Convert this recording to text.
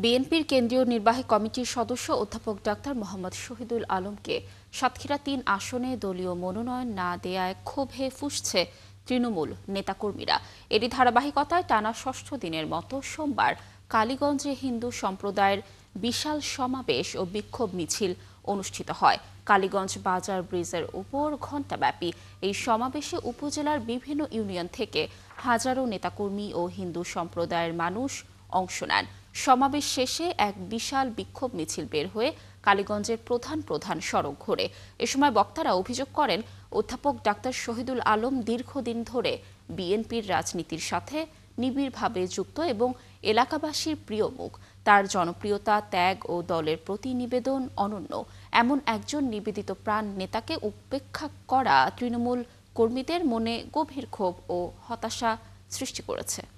বিএনপির কেন্দ্রীয় নির্বাহী কমিটির সদস্য অধ্যাপক ডাক্তার মোহাম্মদ শহীদুল আলমকে সাতক্ষীরা-৩ আসনে দলীয় মনোনয়ন না দেয়ায় ক্ষোভে ফুঁসছে তৃণমূল নেতাকর্মীরা। এরই ধারাবাহিকতায় টানা ষষ্ঠ দিনের মতো সোমবার কালীগঞ্জে হিন্দু সম্প্রদায়ের বিশাল সমাবেশ ও বিক্ষোভ মিছিল অনুষ্ঠিত হয়। কালীগঞ্জ বাজার ব্রিজের উপর ঘণ্টাব্যাপী এই সমাবেশে উপজেলার বিভিন্ন ইউনিয়ন থেকে হাজারো নেতাকর্মী ও হিন্দু সম্প্রদায়ের মানুষ অংশ নেন। সমাবেশ শেষে এক বিশাল বিক্ষোভ মিছিল বের হয়ে কালীগঞ্জের প্রধান প্রধান সড়ক ঘোরে। এ সময় বক্তারা অভিযোগ করেন, অধ্যাপক ডাক্তার শহীদুল আলম দীর্ঘদিন ধরে বিএনপির রাজনীতির সাথে নিবিড়ভাবে যুক্ত এবং এলাকাবাসীর প্রিয় মুখ। তার জনপ্রিয়তা, ত্যাগ ও দলের প্রতি নিবেদন অনন্য। এমন একজন নিবেদিত প্রাণ নেতাকে উপেক্ষা করা তৃণমূল কর্মীদের মনে গভীর ক্ষোভ ও হতাশা সৃষ্টি করেছে।